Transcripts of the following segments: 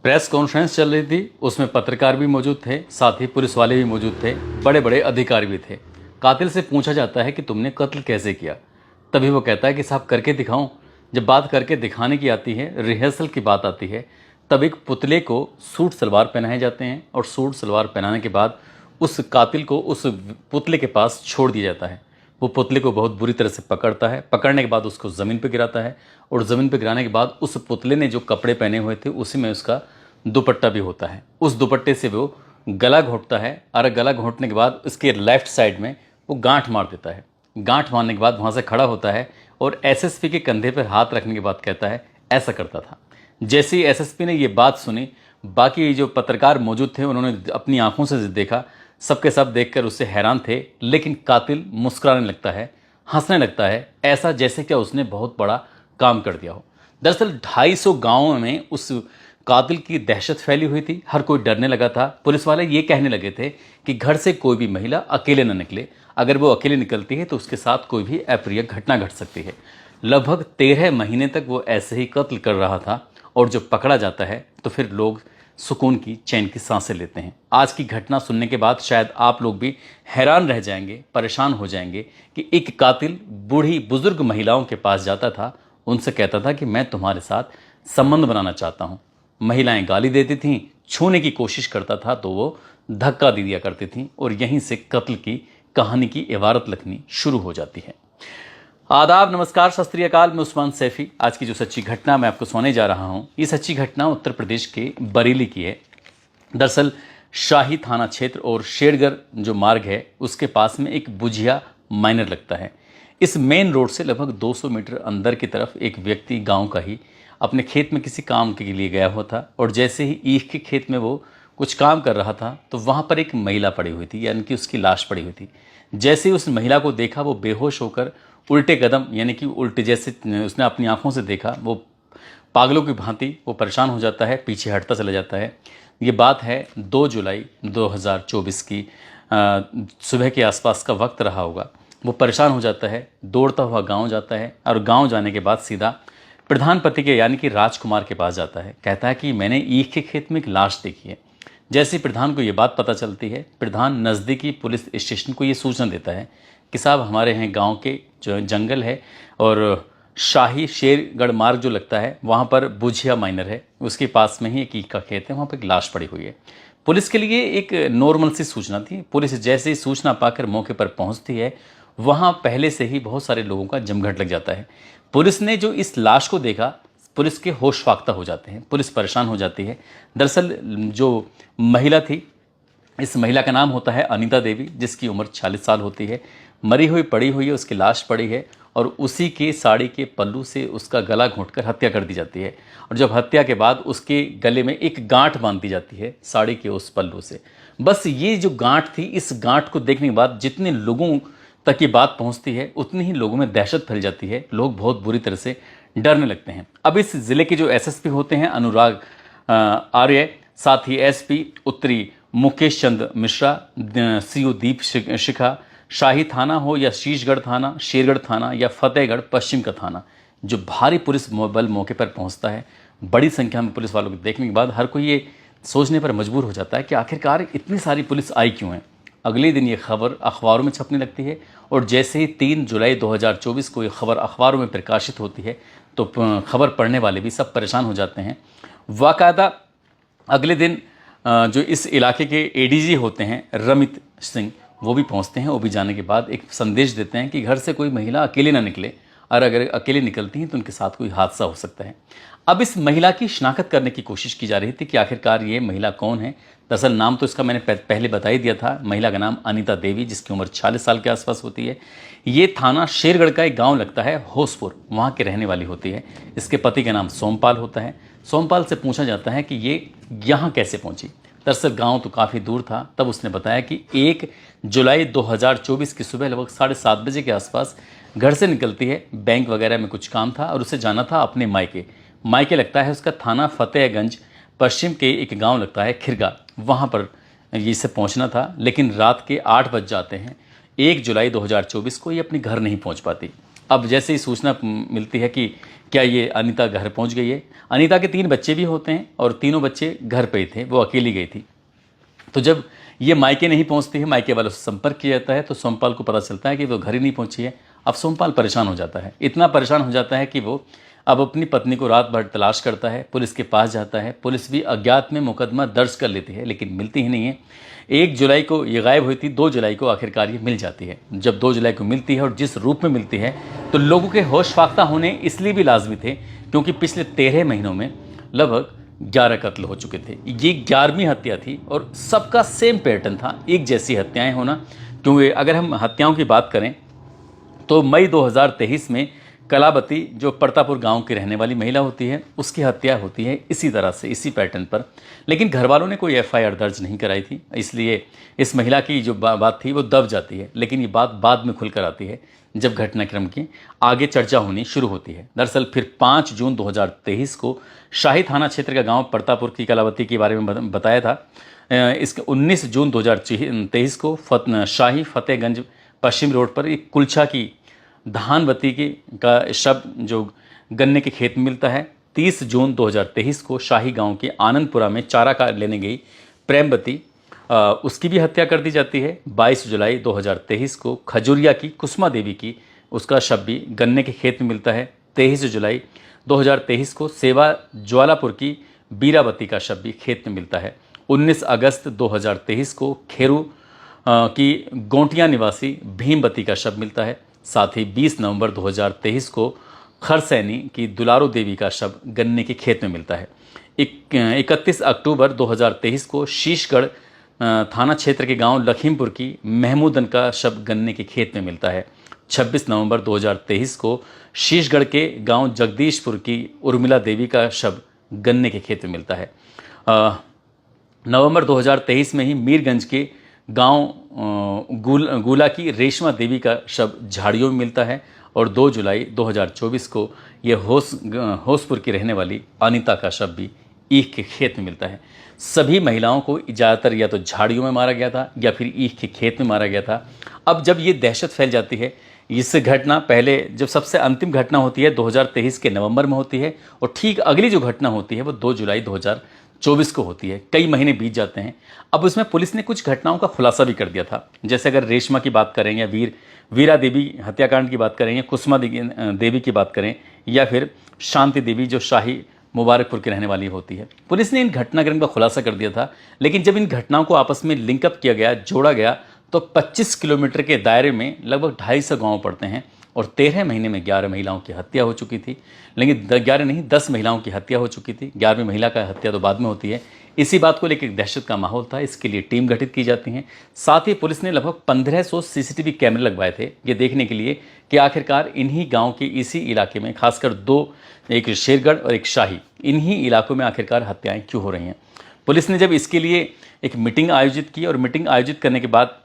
Press conference चल रही थी, उसमें पत्रकार भी मौजूद थे, साथ ही पुलिस वाले भी मौजूद थे, बड़े बड़े अधिकारी भी थे। कातिल से पूछा जाता है कि तुमने कत्ल कैसे किया। तभी वो कहता है कि साहब करके दिखाऊं। जब बात करके दिखाने की आती है, रिहर्सल की बात आती है, तब एक पुतले को सूट सलवार पहनाए जाते हैं और सूट सलवार पहनाने के बाद उस कातिल को उस पुतले के पास छोड़ दिया जाता है। वो पुतले को बहुत बुरी तरह से पकड़ता है, पकड़ने के बाद उसको ज़मीन पर गिराता है और ज़मीन पर गिराने के बाद उस पुतले ने जो कपड़े पहने हुए थे उसी में उसका दुपट्टा भी होता है। उस दुपट्टे से वो गला घोंटता है और गला घोंटने के बाद उसके लेफ्ट साइड में वो गांठ मार देता है। गांठ मारने के बाद वहाँ से खड़ा होता है और एसएसपी के कंधे पर हाथ रखने के बाद कहता है ऐसा करता था। जैसे ही एसएसपी ने ये बात सुनी, बाकी जो पत्रकार मौजूद थे उन्होंने अपनी आंखों से देखा, सबके सब देखकर उससे हैरान थे। लेकिन कातिल मुस्कुराने लगता है, हंसने लगता है, ऐसा जैसे कि उसने बहुत बड़ा काम कर दिया हो। दरअसल 250 गाँवों में उस कातिल की दहशत फैली हुई थी, हर कोई डरने लगा था। पुलिस वाले ये कहने लगे थे कि घर से कोई भी महिला अकेले न निकले, अगर वो अकेले निकलती है तो उसके साथ कोई भी अप्रिय घटना घट सकती है। लगभग 13 महीने तक वो ऐसे ही कत्ल कर रहा था और जब पकड़ा जाता है तो फिर लोग सुकून की, चैन की सांसें लेते हैं। आज की घटना सुनने के बाद शायद आप लोग भी हैरान रह जाएंगे, परेशान हो जाएंगे कि एक कातिल बूढ़ी बुजुर्ग महिलाओं के पास जाता था, उनसे कहता था कि मैं तुम्हारे साथ संबंध बनाना चाहता हूँ। महिलाएं गाली देती थीं, छूने की कोशिश करता था तो वो धक्का दे दिया करती थीं और यहीं से कत्ल की कहानी की इबारत लिखनी शुरू हो जाती है। आदाब, नमस्कार, सत श्री अकाल। मैं उस्मान सैफी। आज की जो सच्ची घटना मैं आपको सुनाने जा रहा हूँ, ये सच्ची घटना उत्तर प्रदेश के बरेली की है। दरअसल शाही थाना क्षेत्र और शेरगढ़ जो मार्ग है उसके पास में एक बुझिया माइनर लगता है। इस मेन रोड से लगभग 200 मीटर अंदर की तरफ एक व्यक्ति गांव का ही अपने खेत में किसी काम के लिए गया हुआ था और जैसे ही ईख के खेत में वो कुछ काम कर रहा था तो वहाँ पर एक महिला पड़ी हुई थी, यानी कि उसकी लाश पड़ी हुई थी। जैसे ही उस महिला को देखा वो बेहोश होकर उल्टे कदम, यानी कि उल्टे, जैसे उसने अपनी आंखों से देखा, वो पागलों की भांति वो परेशान हो जाता है, पीछे हटता चला जाता है। ये बात है 2 जुलाई 2024 की सुबह के आसपास का वक्त रहा होगा। वो परेशान हो जाता है, दौड़ता हुआ गांव जाता है और गांव जाने के बाद सीधा प्रधान पति के यानी कि राजकुमार के पास जाता है। कहता है कि मैंने ईख के खेत में एक लाश देखी है। जैसे ही प्रधान को ये बात पता चलती है, प्रधान नज़दीकी पुलिस स्टेशन को ये सूचना देता है कि साहब हमारे यहाँ गांव के जो जंगल है और शाही शेरगढ़ मार्ग जो लगता है वहाँ पर बुझिया माइनर है, उसके पास में ही एक ईख का खेत है, वहाँ पर एक लाश पड़ी हुई है। पुलिस के लिए एक नॉर्मल सी सूचना थी। पुलिस जैसे ही सूचना पाकर मौके पर पहुँचती है, वहाँ पहले से ही बहुत सारे लोगों का जमघट लग जाता है। पुलिस ने जो इस लाश को देखा, पुलिस के होश फाख्ता हो जाते हैं, पुलिस परेशान हो जाती है। दरअसल जो महिला थी, इस महिला का नाम होता है अनीता देवी, जिसकी उम्र 40 साल होती है। मरी हुई पड़ी हुई है, उसकी लाश पड़ी है और उसी के साड़ी के पल्लू से उसका गला घोंटकर हत्या कर दी जाती है। और जब हत्या के बाद उसके गले में एक गांठ बांध दी जाती है साड़ी के उस पल्लू से। बस ये जो गांठ थी, इस गांठ को देखने के बाद जितने लोगों तक ये बात पहुंचती है उतनी ही लोगों में दहशत फैल जाती है, लोग बहुत बुरी तरह से डरने लगते हैं। अब इस जिले के जो एसएसपी होते हैं अनुराग आर्य, साथ ही एसपी उत्तरी मुकेश चंद मिश्रा, सीओ दीप शिखा, शाही थाना हो या शीशगढ़ थाना, शेरगढ़ थाना या फतेहगढ़ पश्चिम का थाना, जो भारी पुलिस बल मौके पर पहुंचता है। बड़ी संख्या में पुलिस वालों को देखने के बाद हर कोई ये सोचने पर मजबूर हो जाता है कि आखिरकार इतनी सारी पुलिस आई क्यों है। अगले दिन ये खबर अखबारों में छपने लगती है और जैसे ही 3 जुलाई 2024 को ये खबर अखबारों में प्रकाशित होती है तो खबर पढ़ने वाले भी सब परेशान हो जाते हैं। वाकायदा अगले दिन जो इस इलाके के एडीजी होते हैं रमित सिंह, वो भी पहुंचते हैं। वो भी जाने के बाद एक संदेश देते हैं कि घर से कोई महिला अकेले ना निकले और अगर अकेले निकलती हैं तो उनके साथ कोई हादसा हो सकता है। अब इस महिला की शिनाख्त करने की कोशिश की जा रही थी कि आखिरकार ये महिला कौन है। दरअसल नाम तो इसका मैंने पहले बता ही दिया था। महिला का नाम अनीता देवी, जिसकी उम्र 40 साल के आसपास होती है। ये थाना शेरगढ़ का एक गांव लगता है होसपुर, वहाँ के रहने वाली होती है। इसके पति का नाम सोमपाल होता है। सोमपाल से पूछा जाता है कि ये यहाँ कैसे पहुँची। दरअसल गांव तो काफ़ी दूर था। तब उसने बताया कि 1 जुलाई 2024 की सुबह लगभग 7:30 बजे के आसपास घर से निकलती है। बैंक वगैरह में कुछ काम था और उसे जाना था अपने मायके लगता है उसका थाना फतेहगंज पश्चिम के एक गांव लगता है खिरगा, वहाँ पर इसे पहुँचना था। लेकिन रात के 8 बज जाते हैं। 1 जुलाई 2024 को ये अपने घर नहीं पहुँच पाती। अब जैसे ही सूचना मिलती है कि क्या ये अनीता घर पहुंच गई है। अनीता के 3 बच्चे भी होते हैं और तीनों बच्चे घर पे ही थे, वो अकेली गई थी। तो जब ये मायके नहीं पहुंचती है, मायके वालों से संपर्क किया जाता है, तो सोमपाल को पता चलता है कि वो घर ही नहीं पहुंची है। अब सोमपाल परेशान हो जाता है, इतना परेशान हो जाता है कि वो अब अपनी पत्नी को रात भर तलाश करता है, पुलिस के पास जाता है। पुलिस भी अज्ञात में मुकदमा दर्ज कर लेती है, लेकिन मिलती ही नहीं है। 1 जुलाई को ये गायब हुई थी, 2 जुलाई को आखिरकार ये मिल जाती है। जब 2 जुलाई को मिलती है और जिस रूप में मिलती है, तो लोगों के होश फाख्ता होने इसलिए भी लाजमी थे क्योंकि पिछले 13 महीनों में लगभग 11 कत्ल हो चुके थे। ये 11वीं हत्या थी और सबका सेम पैटर्न था, एक जैसी हत्याएं होना। क्योंकि अगर हम हत्याओं की बात करें तो मई 2023 में कलावती, जो परतापुर गांव की रहने वाली महिला होती है, उसकी हत्या होती है इसी तरह से, इसी पैटर्न पर। लेकिन घर वालों ने कोई एफआईआर दर्ज नहीं कराई थी, इसलिए इस महिला की जो बात थी वो दब जाती है। लेकिन ये बात बाद में खुलकर आती है जब घटनाक्रम की आगे चर्चा होनी शुरू होती है। दरअसल फिर 5 जून 2023 को शाही थाना क्षेत्र का गांव परतापुर की कलावती के बारे में बताया था। इसके 19 जून 2023 को शाही फतेहगंज पश्चिम रोड पर एक कुलछा की धानवती का शव जो गन्ने के खेत में मिलता है। 30 जून 2023 को शाही गांव के आनंदपुरा में चारा का लेने गई प्रेमवती, उसकी भी हत्या कर दी जाती है। 22 जुलाई 2023 को खजुरिया की कुसुमा देवी की, उसका शव भी गन्ने के खेत में मिलता है। 23 जुलाई 2023 को सेवा ज्वालापुर की बीरावती का शव भी खेत में मिलता है। 19 अगस्त 2023 को खेरू की गोंटिया निवासी भीमवती का शव मिलता है। साथ ही 20 नवंबर 2023 को खरसैनी की दुलारो देवी का शव गन्ने के खेत में मिलता है। 31 अक्टूबर 2023 को शीशगढ़ थाना क्षेत्र के गांव लखीमपुर की महमूदन का शव गन्ने के खेत में मिलता है। 26 नवंबर 2023 को शीशगढ़ के गांव जगदीशपुर की उर्मिला देवी का शव गन्ने के खेत में मिलता है। नवंबर 2023 में ही मीरगंज के गांव गुला की रेशमा देवी का शव झाड़ियों में मिलता है। और 2 जुलाई 2024 को ये होसपुर की रहने वाली अनीता का शव भी ईख के खेत में मिलता है। सभी महिलाओं को ज़्यादातर या तो झाड़ियों में मारा गया था या फिर ईख के खेत में मारा गया था। अब जब ये दहशत फैल जाती है, इस घटना पहले जब सबसे अंतिम घटना होती है 2023 के नवंबर में होती है, और ठीक अगली जो घटना होती है वो 2 जुलाई 2024 को होती है। कई महीने बीत जाते हैं। अब उसमें पुलिस ने कुछ घटनाओं का खुलासा भी कर दिया था। जैसे अगर रेशमा की बात करें या वीरा देवी हत्याकांड की बात करें या कुसुमा देवी की बात करें या फिर शांति देवी जो शाही मुबारकपुर की रहने वाली होती है, पुलिस ने इन घटनाक्रम का खुलासा कर दिया था। लेकिन जब इन घटनाओं को आपस में लिंकअप किया गया, जोड़ा गया, तो 25 किलोमीटर के दायरे में लगभग 250 गाँव पड़ते हैं और 13 महीने में 11 महिलाओं की हत्या हो चुकी थी। लेकिन 11 नहीं, 10 महिलाओं की हत्या हो चुकी थी। 11वीं महिला का हत्या तो बाद में होती है। इसी बात को लेकर दहशत का माहौल था। इसके लिए टीम गठित की जाती हैं। साथ ही पुलिस ने लगभग 1500 सीसीटीवी कैमरे लगवाए थे, ये देखने के लिए कि आखिरकार इन्हीं गांव के इसी इलाके में, खासकर 2, एक शेरगढ़ और एक शाही, इन्हीं इलाकों में आखिरकार हत्याएं क्यों हो रही हैं। पुलिस ने जब इसके लिए एक मीटिंग आयोजित की और मीटिंग आयोजित करने के बाद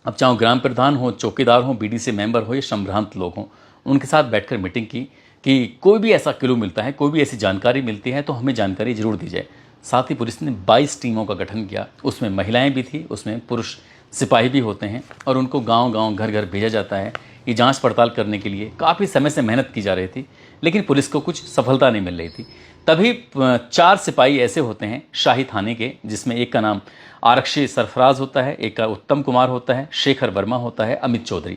अब चाहे ग्राम प्रधान हो, चौकीदार हो, बीडीसी मेंबर हो या संभ्रांत लोग हों, उनके साथ बैठकर मीटिंग की कि कोई भी ऐसा क्लू मिलता है, कोई भी ऐसी जानकारी मिलती है तो हमें जानकारी जरूर दी जाए। साथ ही पुलिस ने 22 टीमों का गठन किया। उसमें महिलाएं भी थी, उसमें पुरुष सिपाही भी होते हैं और उनको गांव-गांव, घर-घर भेजा जाता है। ये जांच पड़ताल करने के लिए काफ़ी समय से मेहनत की जा रही थी, लेकिन पुलिस को कुछ सफलता नहीं मिल रही थी। तभी 4 सिपाही ऐसे होते हैं शाही थाने के, जिसमें एक का नाम आरक्षी सरफराज होता है, एक का उत्तम कुमार होता है, शेखर वर्मा होता है, अमित चौधरी।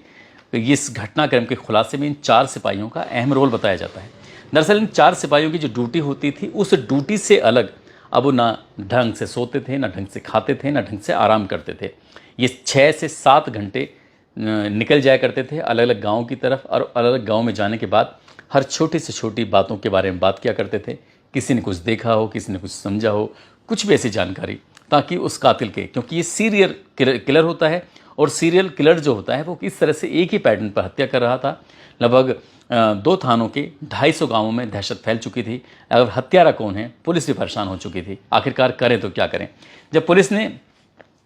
तो इस घटनाक्रम के खुलासे में इन 4 सिपाहियों का अहम रोल बताया जाता है। दरअसल इन 4 सिपाहियों की जो ड्यूटी होती थी, उस ड्यूटी से अलग अब वो ना ढंग से सोते थे, ना ढंग से खाते थे, ना ढंग से आराम करते थे। ये 6 से 7 घंटे निकल जाया करते थे अलग अलग गाँव की तरफ, और अलग अलग गाँव में जाने के बाद हर छोटी से छोटी बातों के बारे में बात किया करते थे। किसी ने कुछ देखा हो, किसी ने कुछ समझा हो, कुछ भी ऐसी जानकारी, ताकि उस कातिल के, क्योंकि ये सीरियल किलर होता है और सीरियल किलर जो होता है वो इस तरह से एक ही पैटर्न पर हत्या कर रहा था। लगभग 2 थानों के 250 गांवों में दहशत फैल चुकी थी। अगर हत्यारा कौन है, पुलिस भी परेशान हो चुकी थी। आखिरकार करें तो क्या करें। जब पुलिस ने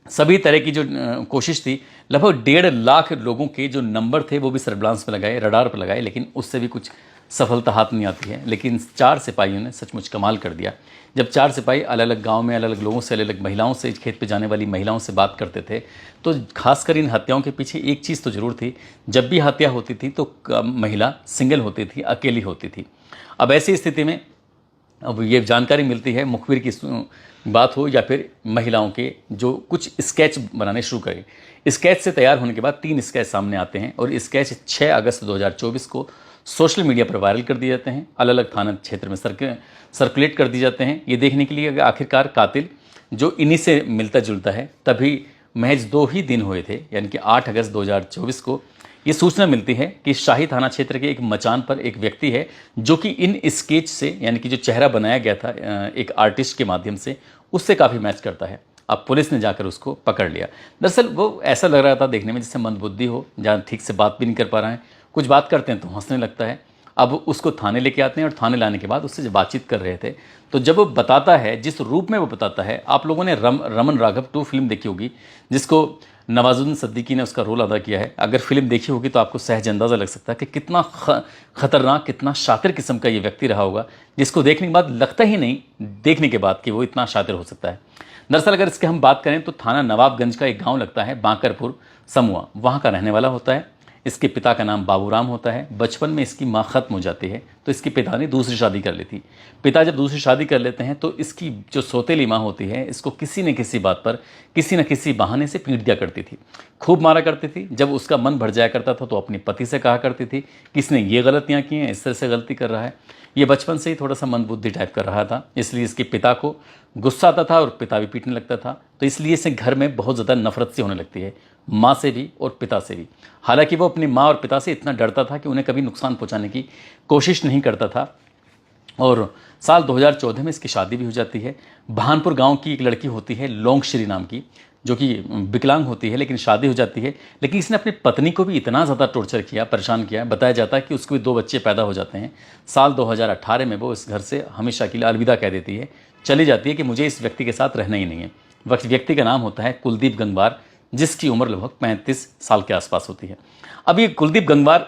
सभी तरह की जो कोशिश थी, लगभग 1.5 लाख लोगों के जो नंबर थे वो भी सर्विलांस पर लगाए, रडार पर लगाए, लेकिन उससे भी कुछ सफलता हाथ नहीं आती है। लेकिन 4 सिपाहियों ने सचमुच कमाल कर दिया। जब 4 सिपाही अलग अलग गांव में अलग अलग लोगों से, अलग अलग महिलाओं से, खेत पे जाने वाली महिलाओं से बात करते थे, तो खासकर इन हत्याओं के पीछे एक चीज़ तो ज़रूर थी। जब भी हत्या होती थी तो महिला सिंगल होती थी, अकेली होती थी। अब ऐसी स्थिति में अब ये जानकारी मिलती है, मुखबिर की बात हो या फिर महिलाओं के जो कुछ स्केच बनाने शुरू करें। स्केच से तैयार होने के बाद 3 स्केच सामने आते हैं और स्केच 6 अगस्त 2024 को सोशल मीडिया पर वायरल कर दिए जाते हैं, अलग अलग थाना क्षेत्र में सर्कुलेट कर दिए जाते हैं, ये देखने के लिए कि आखिरकार कातिल जो इन्हीं से मिलता जुलता है। तभी महज 2 ही दिन हुए थे, यानी कि 8 अगस्त 2024 को ये सूचना मिलती है कि शाही थाना क्षेत्र के एक मचान पर एक व्यक्ति है जो कि इन स्केच से, यानी कि जो चेहरा बनाया गया था एक आर्टिस्ट के माध्यम से, उससे काफ़ी मैच करता है। अब पुलिस ने जाकर उसको पकड़ लिया। दरअसल वो ऐसा लग रहा था देखने में जैसे मंदबुद्धि हो, जहाँ ठीक से बात भी नहीं कर पा रहे हैं, कुछ बात करते हैं तो हंसने लगता है। अब उसको थाने लेके आते हैं और थाने लाने के बाद उससे जब बातचीत कर रहे थे तो जब वो बताता है, जिस रूप में वो बताता है, आप लोगों ने रमन राघव 2 फिल्म देखी होगी जिसको नवाजुद्दीन सिद्दीकी ने उसका रोल अदा किया है। अगर फिल्म देखी होगी तो आपको सहज अंदाज़ा लग सकता है कि कितना खतरनाक, कितना शातिर किस्म का ये व्यक्ति रहा होगा, जिसको देखने के बाद लगता ही नहीं देखने के बाद कि वो इतना शातिर हो सकता है। दरअसल अगर इसके हम बात करें तो थाना नवाबगंज का एक गाँव लगता है बांकरपुर समूआ, वहाँ का रहने वाला होता है। इसके पिता का नाम बाबूराम होता है। बचपन में इसकी माँ ख़त्म हो जाती है तो इसके पिता ने दूसरी शादी कर ली थी। पिता जब दूसरी शादी कर लेते हैं तो इसकी जो सौतेली माँ होती है इसको किसी न किसी बात पर, किसी न किसी बहाने से पीट दिया करती थी, खूब मारा करती थी। जब उसका मन भर जाया करता था तो अपने पति से कहा करती थी कि इसने ये गलतियाँ की हैं, इस तरह से गलती कर रहा है। ये बचपन से ही थोड़ा सा मंदबुद्धि टाइप कर रहा था, इसलिए इसके पिता को गुस्सा आता था और पिता भी पीटने लगता था। तो इसलिए इसे घर में बहुत ज़्यादा नफरत सी होने लगती है, माँ से भी और पिता से भी। हालांकि वो अपनी माँ और पिता से इतना डरता था कि उन्हें कभी नुकसान पहुंचाने की कोशिश नहीं करता था। और साल 2014 में इसकी शादी भी हो जाती है। भानपुर गांव की एक लड़की होती है लोंगश्री नाम की, जो कि विकलांग होती है, लेकिन शादी हो जाती है। लेकिन इसने अपनी पत्नी को भी इतना ज़्यादा टॉर्चर किया, परेशान किया, बताया जाता है कि उसको भी 2 बच्चे पैदा हो जाते हैं। साल 2018 में वो इस घर से हमेशा के लिए अलविदा कह देती है, चली जाती है कि मुझे इस व्यक्ति के साथ रहना ही नहीं है। व्यक्ति का नाम होता है कुलदीप गंगवार, जिसकी उम्र लगभग 35 साल के आसपास होती है। अब ये कुलदीप गंगवार,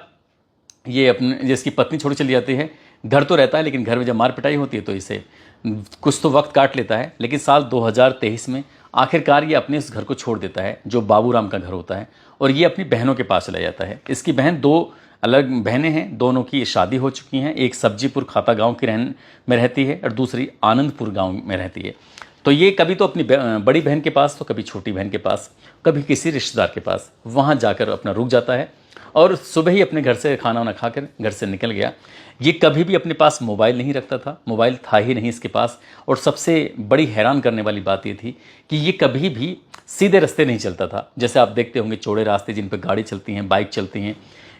ये अपने जिसकी पत्नी छोड़ चली जाती है, घर तो रहता है लेकिन घर में जब मार पिटाई होती है तो इसे कुछ तो वक्त काट लेता है। लेकिन साल 2023 में आखिरकार ये अपने इस घर को छोड़ देता है जो बाबूराम का घर होता है, और ये अपनी बहनों के पास चला जाता है। इसकी बहन 2 अलग बहनें हैं, दोनों की शादी हो चुकी हैं। एक सब्जीपुर खाता गांव की में रहती है और दूसरी आनंदपुर गांव में रहती है। तो ये कभी तो अपनी बड़ी बहन के पास, तो कभी छोटी बहन के पास, कभी किसी रिश्तेदार के पास, वहाँ जाकर अपना रुक जाता है। और सुबह ही अपने घर से खाना वाना खाकर घर से निकल गया। ये कभी भी अपने पास मोबाइल नहीं रखता था, मोबाइल था ही नहीं इसके पास। और सबसे बड़ी हैरान करने वाली बात ये थी कि ये कभी भी सीधे रास्ते नहीं चलता था। जैसे आप देखते होंगे चौड़े रास्ते जिन पर गाड़ी चलती हैं, बाइक चलती हैं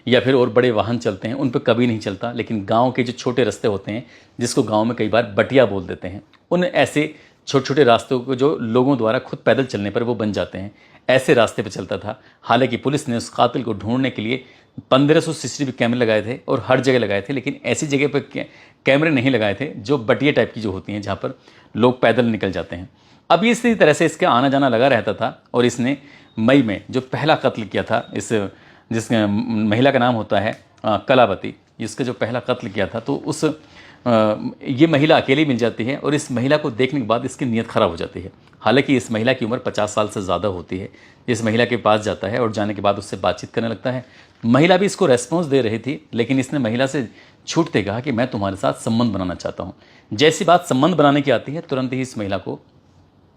या फिर और बड़े वाहन चलते हैं, उन पर कभी नहीं चलता। लेकिन गाँव के जो छोटे रास्ते होते हैं, जिसको गाँव में कई बार बटिया बोल देते हैं, उन ऐसे छोटे छोटे रास्तों को जो लोगों द्वारा खुद पैदल चलने पर वो बन जाते हैं, ऐसे रास्ते पर चलता था। हालांकि पुलिस ने उस कातिल को ढूंढने के लिए 1500 सीसीटीवी कैमरे लगाए थे और हर जगह लगाए थे, लेकिन ऐसी जगह पर कैमरे नहीं लगाए थे जो बटिया टाइप की जो होती हैं, जहाँ पर लोग पैदल निकल जाते हैं। अब इसी तरह से इसका आना जाना लगा रहता था। और इसने मई में जो पहला कत्ल किया था, जिस महिला का नाम होता है कलावती, इसका जो पहला कत्ल किया था, तो उस ये महिला अकेली मिल जाती है और इस महिला को देखने के बाद इसकी नीयत ख़राब हो जाती है। हालांकि इस महिला की उम्र 50 साल से ज़्यादा होती है। इस महिला के पास जाता है और जाने के बाद उससे बातचीत करने लगता है। महिला भी इसको रेस्पॉन्स दे रही थी, लेकिन इसने महिला से छूटते कहा कि मैं तुम्हारे साथ संबंध बनाना चाहता हूँ। जैसी बात संबंध बनाने की आती है, तुरंत ही इस महिला को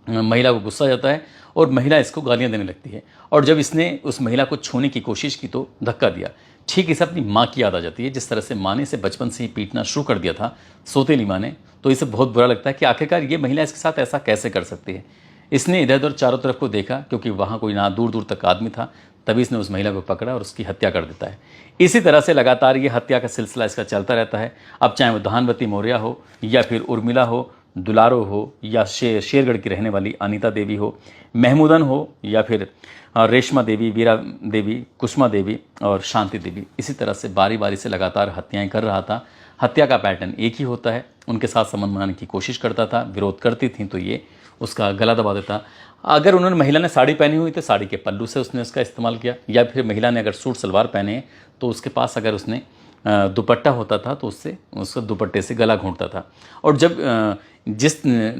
गुस्सा आ जाता है और महिला इसको गालियाँ देने लगती है। और जब इसने उस महिला को छूने की कोशिश की तो धक्का दिया। ठीक इसे अपनी माँ की याद आ जाती है, जिस तरह से माँ ने इसे बचपन से ही पीटना शुरू कर दिया था, सौतेली माँ ने। तो इसे बहुत बुरा लगता है कि आखिरकार ये महिला इसके साथ ऐसा कैसे कर सकती है। इसने इधर उधर चारों तरफ को देखा, क्योंकि वहाँ कोई ना दूर दूर तक आदमी था। तभी इसने उस महिला को पकड़ा और उसकी हत्या कर देता है। इसी तरह से लगातार ये हत्या का सिलसिला इसका चलता रहता है। अब चाहे वो धानवती मौर्य हो या फिर उर्मिला हो, दुलारो हो या शेरगढ़ की रहने वाली अनीता देवी हो, महमूदन हो या फिर रेशमा देवी, वीरा देवी, कुसुमा देवी और शांति देवी, इसी तरह से बारी बारी से लगातार हत्याएं कर रहा था। हत्या का पैटर्न एक ही होता है, उनके साथ संबंध बनाने की कोशिश करता था, विरोध करती थी तो ये उसका गला दबा देता। अगर उन्होंने महिला ने साड़ी पहनी हुई तो साड़ी के पल्लू से उसने उसका इस्तेमाल किया, या फिर महिला ने अगर सूट सलवार पहने तो उसके पास अगर उसने दुपट्टा होता था तो उससे उसको दुपट्टे से गला घोंटता था। और जब जिस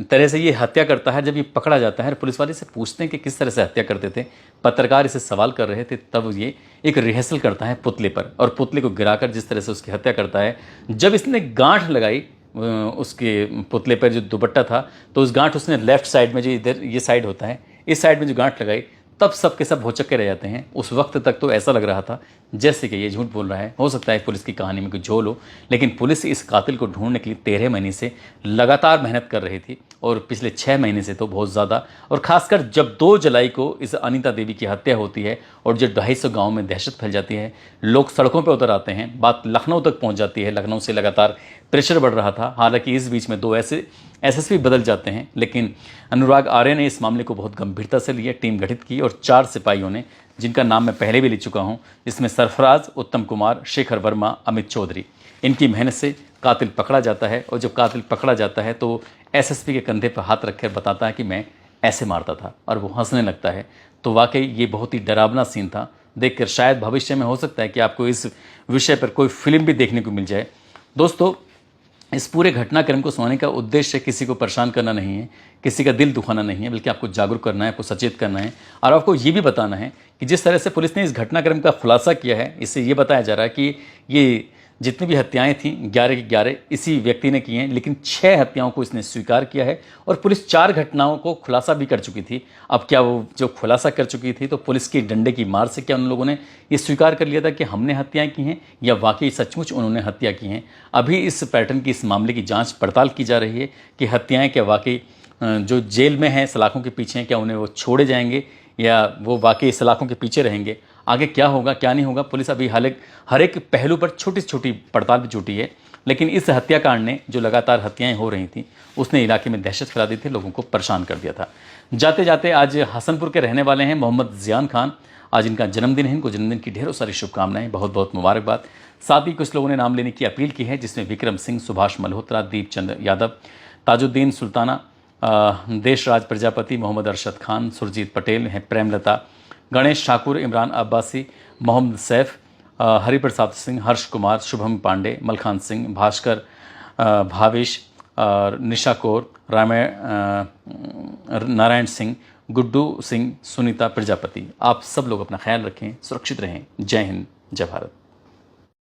तरह से ये हत्या करता है, जब ये पकड़ा जाता है, पुलिस वाले से पूछते हैं कि किस तरह से हत्या करते थे, पत्रकार इसे सवाल कर रहे थे, तब ये एक रिहर्सल करता है पुतले पर और पुतले को गिराकर जिस तरह से उसकी हत्या करता है। जब इसने गांठ लगाई उसके पुतले पर जो दुपट्टा था, तो उस गांठ उसने लेफ्ट साइड में, जो इधर ये साइड होता है, इस साइड में जो गांठ लगाई, तब सब के सब भौचक्के रह जाते हैं। उस वक्त तक तो ऐसा लग रहा था जैसे कि ये झूठ बोल रहा है। हो सकता है पुलिस की कहानी में कुछ झोल हो, लेकिन पुलिस इस कातिल को ढूंढने के लिए 13 महीने से लगातार मेहनत कर रही थी और पिछले 6 महीने से तो बहुत ज़्यादा। और खासकर जब 2 जुलाई को इस अनीता देवी की हत्या होती है और जो 250 गाँव में दहशत फैल जाती है, लोग सड़कों पर उतर आते हैं, बात लखनऊ तक पहुँच जाती है, लखनऊ से लगातार प्रेशर बढ़ रहा था। हालांकि इस बीच में 2 ऐसे एसएसपी बदल जाते हैं, लेकिन अनुराग आर्य ने इस मामले को बहुत गंभीरता से लिया, टीम गठित की और 4 सिपाहियों ने, जिनका नाम मैं पहले भी ले चुका हूं, जिसमें सरफराज, उत्तम कुमार, शेखर वर्मा, अमित चौधरी, इनकी मेहनत से कातिल पकड़ा जाता है। और जब कातिल पकड़ा जाता है तो एसएसपी के कंधे पर हाथ रखकर बताता है कि मैं ऐसे मारता था, और वो हंसने लगता है। तो वाकई ये बहुत ही डरावना सीन था, देखकर शायद भविष्य में हो सकता है कि आपको इस विषय पर कोई फिल्म भी देखने को मिल जाए। दोस्तों, इस पूरे घटनाक्रम को सुनाने का उद्देश्य किसी को परेशान करना नहीं है, किसी का दिल दुखाना नहीं है, बल्कि आपको जागरूक करना है, आपको सचेत करना है। और आपको ये भी बताना है कि जिस तरह से पुलिस ने इस घटनाक्रम का खुलासा किया है, इससे ये बताया जा रहा है कि ये जितनी भी हत्याएं थीं 11 की 11 इसी व्यक्ति ने की हैं, लेकिन 6 हत्याओं को इसने स्वीकार किया है और पुलिस 4 घटनाओं को खुलासा भी कर चुकी थी। अब क्या वो जो खुलासा कर चुकी थी, तो पुलिस की डंडे की मार से क्या उन लोगों ने ये स्वीकार कर लिया था कि हमने हत्याएं की हैं, या वाकई सचमुच उन्होंने हत्या की हैं? अभी इस पैटर्न की, इस मामले की जाँच पड़ताल की जा रही है कि हत्याएँ क्या वाकई जो जेल में हैं, सलाखों के पीछे हैं, क्या उन्हें वो छोड़े जाएंगे या वो वाकई सलाखों के पीछे रहेंगे? आगे क्या होगा क्या नहीं होगा, पुलिस अभी हर एक पहलू पर छोटी छोटी पड़ताल भी जुटी है। लेकिन इस हत्याकांड ने, जो लगातार हत्याएं हो रही थी, उसने इलाके में दहशत फैला दी थी, लोगों को परेशान कर दिया था। जाते जाते आज हसनपुर के रहने वाले हैं मोहम्मद जियान खान, आज इनका जन्मदिन है। इनको जन्मदिन की ढेरों सारी शुभकामनाएं, बहुत बहुत मुबारकबाद। साथ ही कुछ लोगों ने नाम लेने की अपील की है, जिसमें विक्रम सिंह, सुभाष मल्होत्रा, दीपचंद यादव, ताजुद्दीन सुल्ताना, देशराज प्रजापति, मोहम्मद अरशद खान, सुरजीत पटेल हैं, प्रेमलता, गणेश ठाकुर, इमरान अब्बासी, मोहम्मद सैफ, हरिप्रसाद सिंह, हर्ष कुमार, शुभम पांडे, मलखान सिंह, भास्कर, भावेश, निशा कौर, नारायण सिंह, गुड्डू सिंह, सुनीता प्रजापति। आप सब लोग अपना ख्याल रखें, सुरक्षित रहें। जय हिंद, जय भारत।